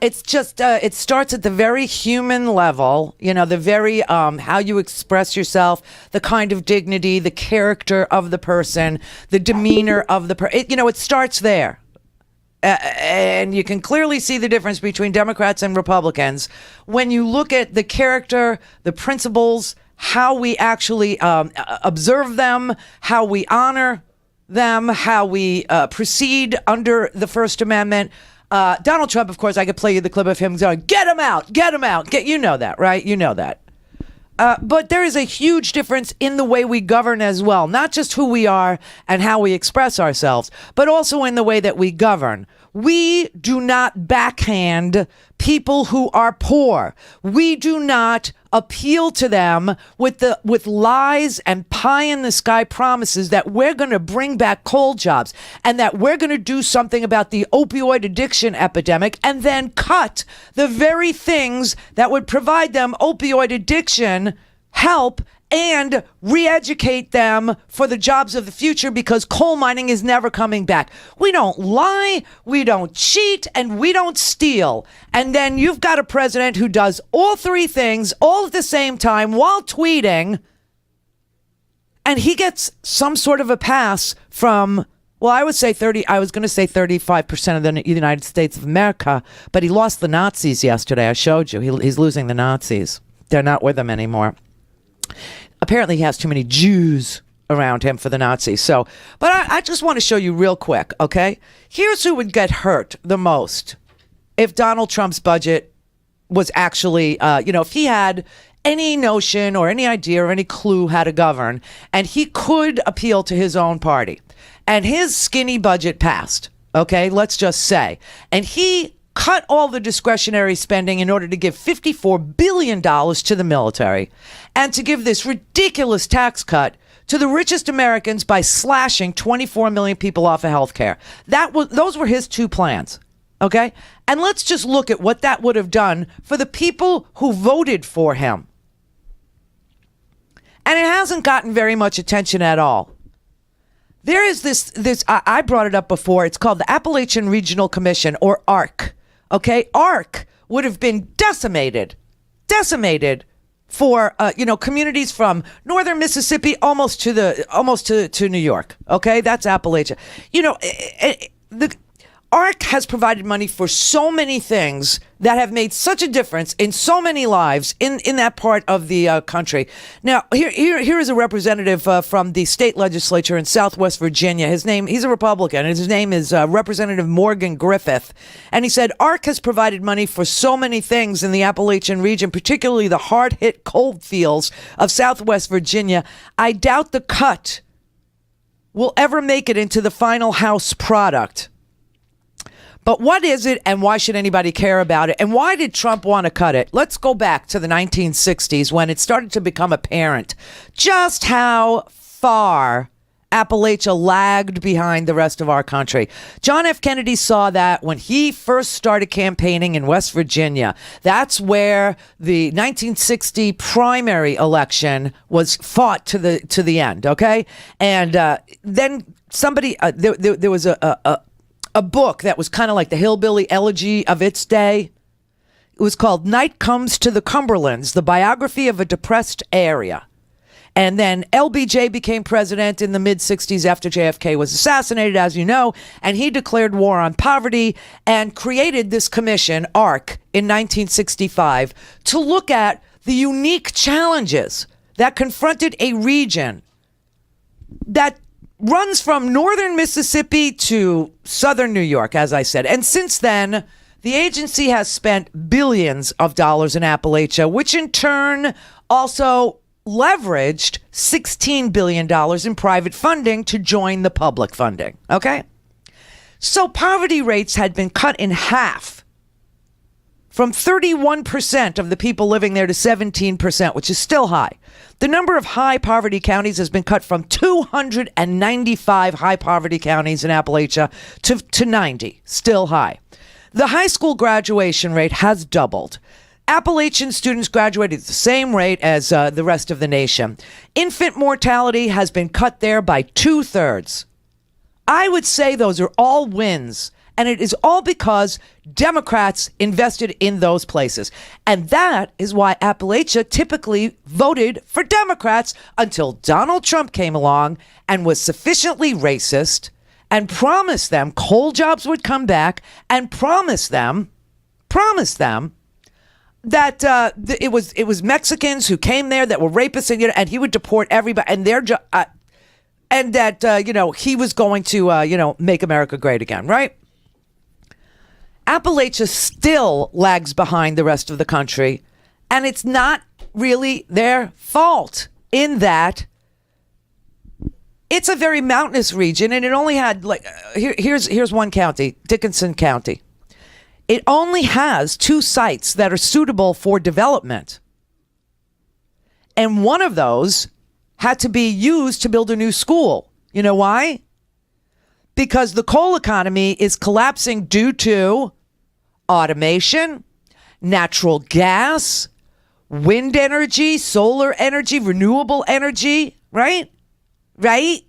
it's just it starts at the very human level, the very how you express yourself, the kind of dignity, the character of the person, the demeanor of the person. It starts there. And you can clearly see the difference between Democrats and Republicans when you look at the character, the principles, how we actually observe them, how we honor them, how we proceed under the First Amendment. Donald Trump, of course, I could play you the clip of him going, get him out, you know that, right? You know that. But there is a huge difference in the way we govern as well, not just who we are and how we express ourselves, but also in the way that we govern. We do not backhand people who are poor. We do not appeal to them with lies and pie in the sky promises that we're going to bring back coal jobs and that we're going to do something about the opioid addiction epidemic and then cut the very things that would provide them opioid addiction help and re-educate them for the jobs of the future, because coal mining is never coming back. We don't lie, we don't cheat, and we don't steal. And then you've got a president who does all three things all at the same time while tweeting, and he gets some sort of a pass from, well, I was going to say 35% of the United States of America, but he lost the Nazis yesterday. I showed you. He's losing the Nazis. They're not with him anymore. Apparently he has too many Jews around him for the Nazis. But I just want to show you real quick, okay? Here's who would get hurt the most if Donald Trump's budget was actually, if he had any notion or any idea or any clue how to govern, and he could appeal to his own party, and his skinny budget passed, okay? Let's just say. And he cut all the discretionary spending in order to give $54 billion to the military and to give this ridiculous tax cut to the richest Americans by slashing 24 million people off of health care. Those were his two plans, okay? And let's just look at what that would have done for the people who voted for him. And it hasn't gotten very much attention at all. There is this I brought it up before. It's called the Appalachian Regional Commission, or ARC. Okay, ARC would have been decimated for communities from northern Mississippi almost to New York. Okay, that's Appalachia. The ARC has provided money for so many things that have made such a difference in so many lives in that part of the country. Now, here is a representative from the state legislature in Southwest Virginia. He's a Republican, and his name is Representative Morgan Griffith. And he said, ARC has provided money for so many things in the Appalachian region, particularly the hard-hit coal fields of Southwest Virginia. I doubt the cut will ever make it into the final House product. But what is it, and why should anybody care about it? And why did Trump want to cut it? Let's go back to the 1960s when it started to become apparent just how far Appalachia lagged behind the rest of our country. John F. Kennedy saw that when he first started campaigning in West Virginia. That's where the 1960 primary election was fought to the end, okay? And then somebody, there was a book that was kind of like the hillbilly elegy of its day. It was called Night Comes to the Cumberlands, the biography of a depressed area. And then LBJ became president in the mid-60s after JFK was assassinated, as you know, and he declared war on poverty and created this commission, ARC, in 1965 to look at the unique challenges that confronted a region that runs from northern Mississippi to southern New York, as I said. And since then, the agency has spent billions of dollars in Appalachia, which in turn also leveraged $16 billion in private funding to join the public funding. Okay? So poverty rates had been cut in half, from 31% of the people living there to 17%, which is still high. The number of high poverty counties has been cut from 295 high poverty counties in Appalachia to 90, still high. The high school graduation rate has doubled. Appalachian students graduated at the same rate as the rest of the nation. Infant mortality has been cut there by 2/3. I would say those are all wins. And it is all because Democrats invested in those places. And that is why Appalachia typically voted for Democrats until Donald Trump came along and was sufficiently racist and promised them coal jobs would come back and promised them that it was Mexicans who came there that were rapists and he would deport everybody and and that he was going to make America great again, right? Appalachia still lags behind the rest of the country, and it's not really their fault in that it's a very mountainous region, and it only had here's one county, Dickinson County. It only has 2 sites that are suitable for development. And one of those had to be used to build a new school. You know why? Because the coal economy is collapsing due to automation, natural gas, wind energy, solar energy, renewable energy, right? Right?